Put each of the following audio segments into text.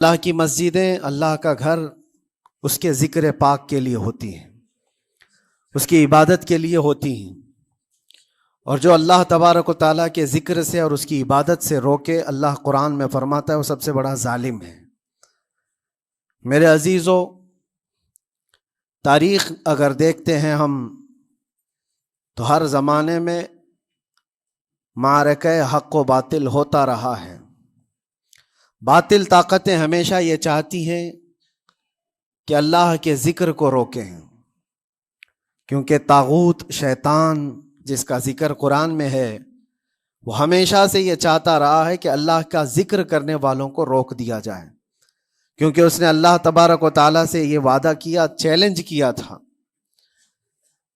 اللہ کی مسجدیں، اللہ کا گھر اس کے ذکر پاک کے لیے ہوتی ہیں، اس کی عبادت کے لیے ہوتی ہیں، اور جو اللہ تبارک و تعالیٰ کے ذکر سے اور اس کی عبادت سے روکے، اللہ قرآن میں فرماتا ہے وہ سب سے بڑا ظالم ہے۔ میرے عزیزو، تاریخ اگر دیکھتے ہیں ہم تو ہر زمانے میں معرکہ حق و باطل ہوتا رہا ہے۔ باطل طاقتیں ہمیشہ یہ چاہتی ہیں کہ اللہ کے ذکر کو روکیں، کیونکہ طاغوت شیطان جس کا ذکر قرآن میں ہے وہ ہمیشہ سے یہ چاہتا رہا ہے کہ اللہ کا ذکر کرنے والوں کو روک دیا جائے، کیونکہ اس نے اللہ تبارک و تعالیٰ سے یہ وعدہ کیا، چیلنج کیا تھا،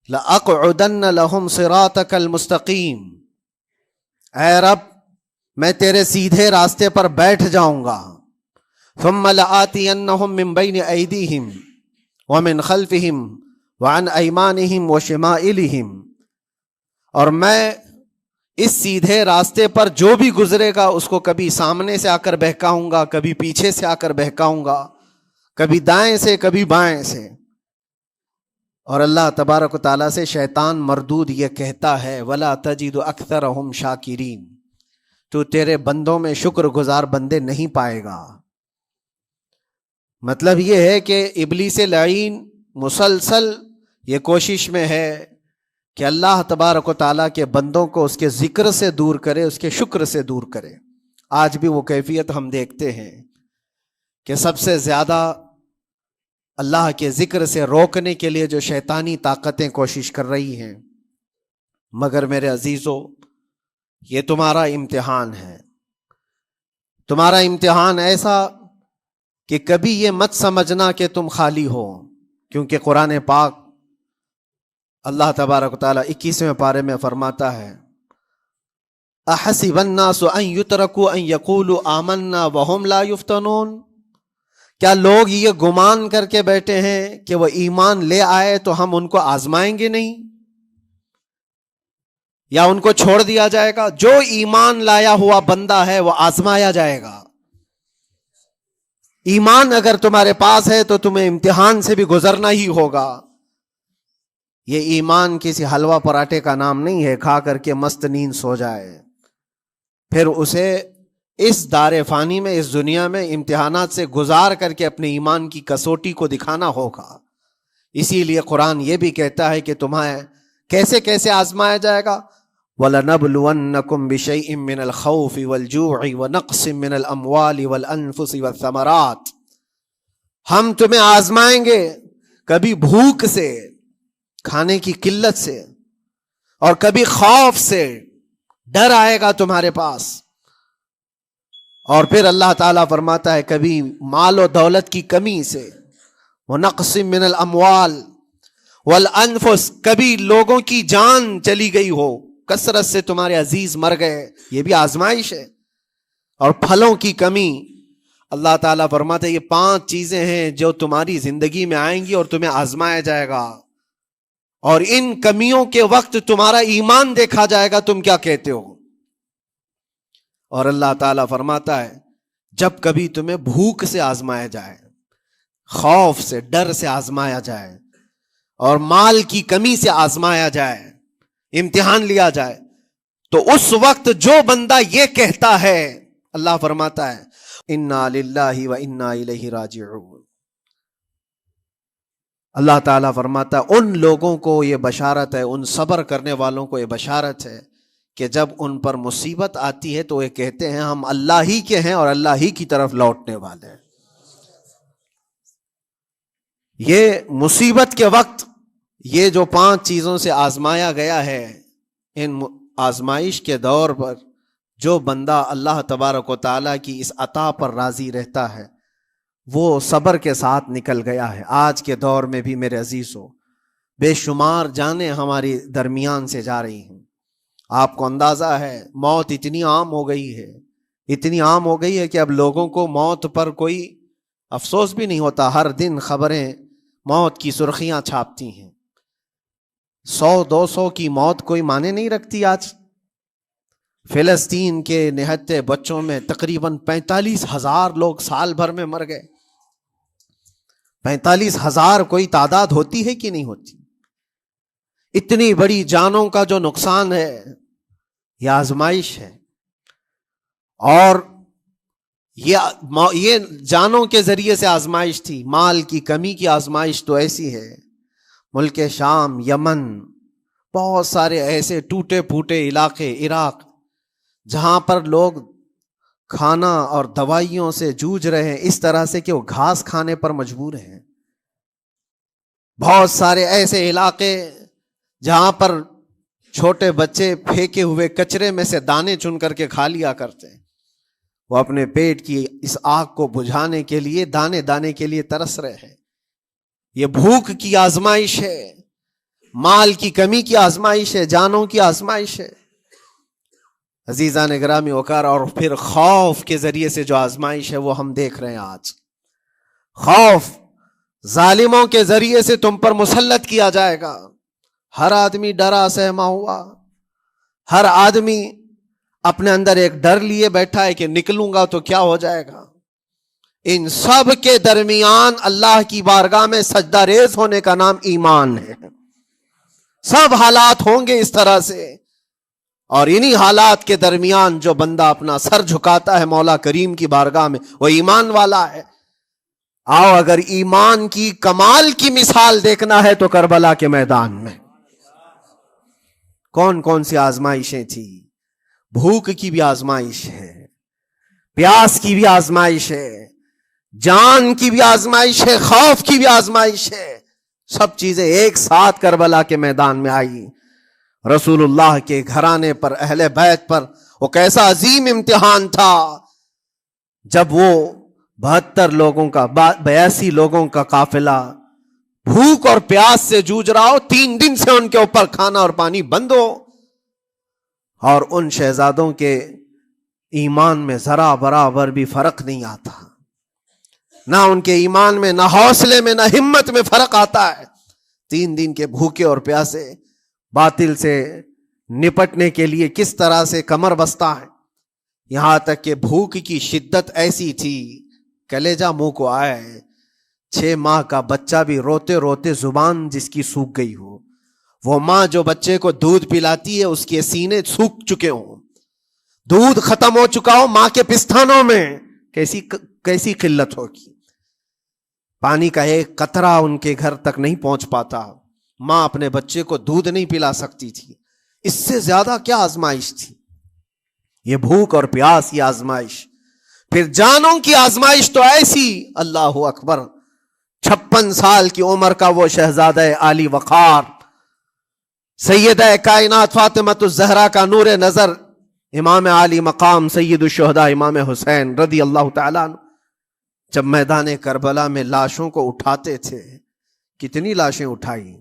لَأَقْعُدَنَّ لَهُمْ صِرَاطَكَ الْمُسْتَقِيمِ، اے رب میں تیرے سیدھے راستے پر بیٹھ جاؤں گا، ثُمَّ لَآتِيَنَّهُمْ مِنْ بَيْنِ أَيْدِيهِمْ وَمِنْ خَلْفِهِمْ وَعَنْ أَيْمَانِهِمْ وَشِمَائِلِهِمْ، اور میں اس سیدھے راستے پر جو بھی گزرے گا اس کو کبھی سامنے سے آ کر بہکاؤں گا، کبھی پیچھے سے آ کر بہکاؤں گا، کبھی دائیں سے کبھی بائیں سے۔ اور اللہ تبارک و تعالیٰ سے شیطان مردود یہ کہتا ہے، وَلَا تَجِدُ أَكْثَرَهُمْ شَاكِرِينَ، تو تیرے بندوں میں شکر گزار بندے نہیں پائے گا۔ مطلب یہ ہے کہ ابلیس لعین مسلسل یہ کوشش میں ہے کہ اللہ تبارک و تعالیٰ کے بندوں کو اس کے ذکر سے دور کرے، اس کے شکر سے دور کرے۔ آج بھی وہ کیفیت ہم دیکھتے ہیں کہ سب سے زیادہ اللہ کے ذکر سے روکنے کے لیے جو شیطانی طاقتیں کوشش کر رہی ہیں، مگر میرے عزیزو یہ تمہارا امتحان ہے، تمہارا امتحان ایسا کہ کبھی یہ مت سمجھنا کہ تم خالی ہو، کیونکہ قرآن پاک اللہ تبارک و تعالیٰ 21ویں پارے میں فرماتا ہے، احسب الناس ان یترکوا ان یقولوا آمنا وہم لا یفتنون، کیا لوگ یہ گمان کر کے بیٹھے ہیں کہ وہ ایمان لے آئے تو ہم ان کو آزمائیں گے نہیں، یا ان کو چھوڑ دیا جائے گا؟ جو ایمان لایا ہوا بندہ ہے وہ آزمایا جائے گا۔ ایمان اگر تمہارے پاس ہے تو تمہیں امتحان سے بھی گزرنا ہی ہوگا۔ یہ ایمان کسی حلوہ پراٹھے کا نام نہیں ہے، کھا کر کے مست نیند سو جائے، پھر اسے اس دار فانی میں، اس دنیا میں امتحانات سے گزار کر کے اپنے ایمان کی کسوٹی کو دکھانا ہوگا۔ اسی لیے قرآن یہ بھی کہتا ہے کہ تمہیں کیسے کیسے آزمایا جائے گا، وَلَنَبْلُوَنَّكُمْ بِشَيْءٍ مِّنَ الْخَوْفِ وَالْجُوعِ وَنَقْصٍ مِّنَ الْأَمْوَالِ وَالْأَنفُسِ وَالثَّمَرَاتِ، ہم تمہیں آزمائیں گے کبھی بھوک سے، کھانے کی قلت سے، اور کبھی خوف سے، ڈر آئے گا تمہارے پاس، اور پھر اللہ تعالیٰ فرماتا ہے کبھی مال و دولت کی کمی سے، وَنَقْصٍ مِّنَ الْأَمْوَالِ وَالْأَنفُسِ، کبھی لوگوں کی جان چلی گئی ہو، کثرت سے تمہارے عزیز مر گئے، یہ بھی آزمائش ہے، اور پھلوں کی کمی۔ اللہ تعالیٰ فرماتا ہے یہ 5 چیزیں ہیں جو تمہاری زندگی میں آئیں گی اور تمہیں آزمایا جائے گا، اور ان کمیوں کے وقت تمہارا ایمان دیکھا جائے گا تم کیا کہتے ہو۔ اور اللہ تعالیٰ فرماتا ہے جب کبھی تمہیں بھوک سے آزمایا جائے، خوف سے، ڈر سے آزمایا جائے، اور مال کی کمی سے آزمایا جائے، امتحان لیا جائے، تو اس وقت جو بندہ یہ کہتا ہے، اللہ فرماتا ہے انا للہ و انا الیہ راجعون، اللہ تعالیٰ فرماتا ہے ان لوگوں کو یہ بشارت ہے، ان صبر کرنے والوں کو یہ بشارت ہے کہ جب ان پر مصیبت آتی ہے تو یہ کہتے ہیں ہم اللہ ہی کے ہیں اور اللہ ہی کی طرف لوٹنے والے ہیں۔ یہ مصیبت کے وقت یہ جو 5 چیزوں سے آزمایا گیا ہے، ان آزمائش کے دور پر جو بندہ اللہ تبارک و تعالیٰ کی اس عطا پر راضی رہتا ہے وہ صبر کے ساتھ نکل گیا ہے۔ آج کے دور میں بھی میرے عزیزو بے شمار جانیں ہماری درمیان سے جا رہی ہیں۔ آپ کو اندازہ ہے موت اتنی عام ہو گئی ہے، اتنی عام ہو گئی ہے کہ اب لوگوں کو موت پر کوئی افسوس بھی نہیں ہوتا۔ ہر دن خبریں موت کی سرخیاں چھاپتی ہیں، 100-200 کی موت کوئی معنی نہیں رکھتی آج۔ فلسطین کے نہتے بچوں میں تقریباً 45,000 لوگ سال بھر میں مر گئے۔ 45,000 کوئی تعداد ہوتی ہے کہ نہیں ہوتی؟ اتنی بڑی جانوں کا جو نقصان ہے، یہ آزمائش ہے۔ اور یہ جانوں کے ذریعے سے آزمائش تھی، مال کی کمی کی آزمائش تو ایسی ہے۔ ملک شام، یمن، بہت سارے ایسے ٹوٹے پھوٹے علاقے، عراق، جہاں پر لوگ کھانا اور دوائیوں سے جوجھ رہے ہیں، اس طرح سے کہ وہ گھاس کھانے پر مجبور ہیں۔ بہت سارے ایسے علاقے جہاں پر چھوٹے بچے پھینکے ہوئے کچرے میں سے دانے چن کر کے کھا لیا کرتے ہیں۔ وہ اپنے پیٹ کی اس آگ کو بجھانے کے لیے دانے دانے کے لیے ترس رہے ہیں۔ یہ بھوک کی آزمائش ہے، مال کی کمی کی آزمائش ہے، جانوں کی آزمائش ہے۔ عزیزان گرامی وقار، اور پھر خوف کے ذریعے سے جو آزمائش ہے وہ ہم دیکھ رہے ہیں آج۔ خوف ظالموں کے ذریعے سے تم پر مسلط کیا جائے گا۔ ہر آدمی ڈرا سہما ہوا، ہر آدمی اپنے اندر ایک ڈر لیے بیٹھا ہے کہ نکلوں گا تو کیا ہو جائے گا۔ ان سب کے درمیان اللہ کی بارگاہ میں سجدہ ریز ہونے کا نام ایمان ہے۔ سب حالات ہوں گے اس طرح سے، اور انہی حالات کے درمیان جو بندہ اپنا سر جھکاتا ہے مولا کریم کی بارگاہ میں، وہ ایمان والا ہے۔ آؤ، اگر ایمان کی کمال کی مثال دیکھنا ہے تو کربلا کے میدان میں کون کون سی آزمائشیں تھی۔ بھوک کی بھی آزمائش ہے، پیاس کی بھی آزمائش ہے، جان کی بھی آزمائش ہے، خوف کی بھی آزمائش ہے۔ سب چیزیں ایک ساتھ کربلا کے میدان میں آئی۔ رسول اللہ کے گھرانے پر، اہل بیت پر وہ کیسا عظیم امتحان تھا جب وہ 72 لوگوں کا 82 لوگوں کا قافلہ بھوک اور پیاس سے جوجھ رہا ہو، 3 دن سے ان کے اوپر کھانا اور پانی بند ہو، اور ان شہزادوں کے ایمان میں ذرا برابر بھی فرق نہیں آتا، نہ ان کے ایمان میں، نہ حوصلے میں، نہ ہمت میں فرق آتا ہے۔ 3 دن کے بھوکے اور پیاسے باطل سے نپٹنے کے لیے کس طرح سے کمر بستہ ہے۔ یہاں تک کہ بھوک کی شدت ایسی تھی، کلیجہ منہ کو آئے، 6 ماہ کا بچہ بھی روتے روتے زبان جس کی سوکھ گئی ہو، وہ ماں جو بچے کو دودھ پلاتی ہے اس کے سینے سوکھ چکے ہوں، دودھ ختم ہو چکا ہو ماں کے پستانوں میں، کیسی قلت ہوگی۔ پانی کا ایک قطرہ ان کے گھر تک نہیں پہنچ پاتا، ماں اپنے بچے کو دودھ نہیں پلا سکتی تھی۔ اس سے زیادہ کیا آزمائش تھی؟ یہ بھوک اور پیاس، یہ آزمائش۔ پھر جانوں کی آزمائش تو ایسی، اللہ اکبر، 56 سال کی عمر کا وہ شہزادہ عالی وقار، سیدہ کائنات فاطمۃ الزہرا کا نور نظر، امام عالی مقام سید الشہداء امام حسین رضی اللہ تعالیٰ عنہ، جب میدان کربلا میں لاشوں کو اٹھاتے تھے، کتنی لاشیں اٹھائی،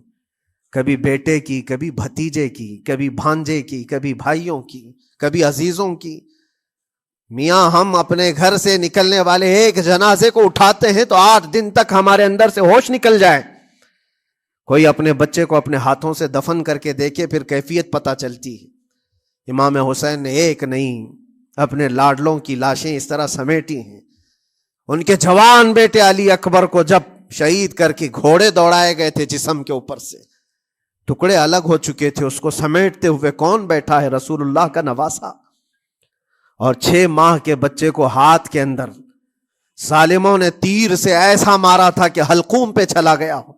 کبھی بیٹے کی، کبھی بھتیجے کی، کبھی بھانجے کی، کبھی بھائیوں کی، کبھی عزیزوں کی۔ میاں ہم اپنے گھر سے نکلنے والے ایک جنازے کو اٹھاتے ہیں تو 8 دن تک ہمارے اندر سے ہوش نکل جائے۔ کوئی اپنے بچے کو اپنے ہاتھوں سے دفن کر کے دیکھے، پھر کیفیت پتہ چلتی ہے۔ امام حسین نے ایک نہیں اپنے لاڈلوں کی لاشیں اس طرح سمیٹی ہیں۔ ان کے جوان بیٹے علی اکبر کو جب شہید کر کے گھوڑے دوڑائے گئے تھے جسم کے اوپر سے، ٹکڑے الگ ہو چکے تھے، اس کو سمیٹتے ہوئے کون بیٹھا ہے؟ رسول اللہ کا نواسا۔ اور 6 ماہ کے بچے کو ہاتھ کے اندر ظالموں نے تیر سے ایسا مارا تھا کہ حلقوم پہ چلا گیا ہو،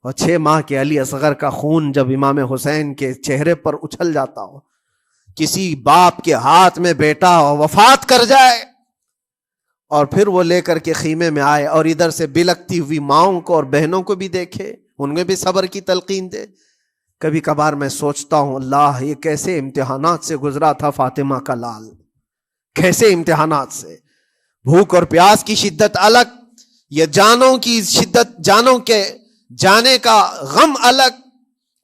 اور 6 ماہ کے علی اصغر کا خون جب امام حسین کے چہرے پر اچھل جاتا ہو، کسی باپ کے ہاتھ میں بیٹا وفات کر جائے اور پھر وہ لے کر کے خیمے میں آئے اور ادھر سے بلکتی ہوئی ماؤں کو اور بہنوں کو بھی دیکھے، ان میں بھی صبر کی تلقین دے۔ کبھی کبھار میں سوچتا ہوں، اللہ یہ کیسے امتحانات سے گزرا تھا فاطمہ کا لال، کیسے امتحانات سے۔ بھوک اور پیاس کی شدت الگ، یہ جانوں کی شدت، جانوں کے جانے کا غم الگ،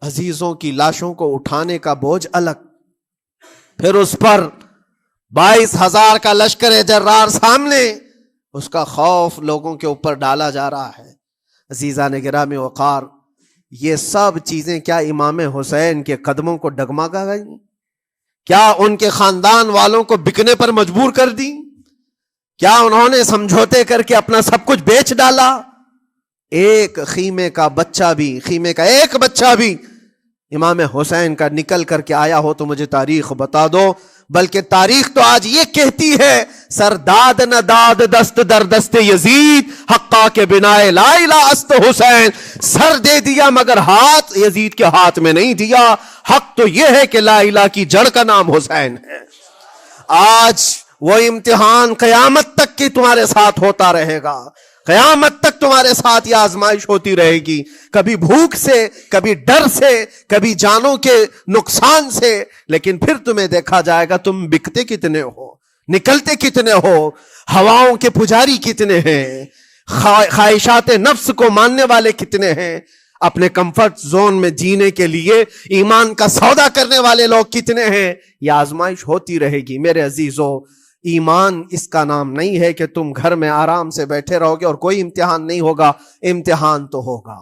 عزیزوں کی لاشوں کو اٹھانے کا بوجھ الگ، پھر اس پر 22,000 کا لشکر جرار سامنے، اس کا خوف لوگوں کے اوپر ڈالا جا رہا ہے۔ عزیزان گرامی وقار، یہ سب چیزیں کیا امام حسین کے قدموں کو ڈگمگا گئیں؟ کیا ان کے خاندان والوں کو بکنے پر مجبور کر دی؟ کیا انہوں نے سمجھوتے کر کے اپنا سب کچھ بیچ ڈالا؟ ایک خیمے کا ایک بچہ بھی امام حسین کا نکل کر کے آیا ہو تو مجھے تاریخ بتا دو. بلکہ تاریخ تو آج یہ کہتی ہے سر داد نہ داد دست در دست یزید حقا کے بنا لا الہ است حسین. سر دے دیا مگر ہاتھ یزید کے ہاتھ میں نہیں دیا. حق تو یہ ہے کہ لا الہ کی جڑ کا نام حسین ہے. آج وہ امتحان قیامت تک کی تمہارے ساتھ ہوتا رہے گا. قیامت تک تمہارے ساتھ یہ آزمائش ہوتی رہے گی. کبھی بھوک سے، کبھی ڈر سے، کبھی جانوں کے نقصان سے. لیکن پھر تمہیں دیکھا جائے گا تم بکتے کتنے ہو، نکلتے کتنے ہو، ہواؤں کے پجاری کتنے ہیں، خواہشات نفس کو ماننے والے کتنے ہیں، اپنے کمفرٹ زون میں جینے کے لیے ایمان کا سودا کرنے والے لوگ کتنے ہیں. یہ آزمائش ہوتی رہے گی. میرے عزیزو، ایمان اس کا نام نہیں ہے کہ تم گھر میں آرام سے بیٹھے رہو گے اور کوئی امتحان نہیں ہوگا. امتحان تو ہوگا،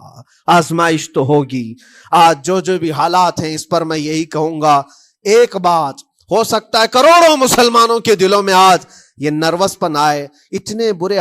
آزمائش تو ہوگی. آج جو بھی حالات ہیں اس پر میں یہی کہوں گا، ایک بات ہو سکتا ہے کروڑوں مسلمانوں کے دلوں میں آج یہ نروس پن آئے، اتنے برے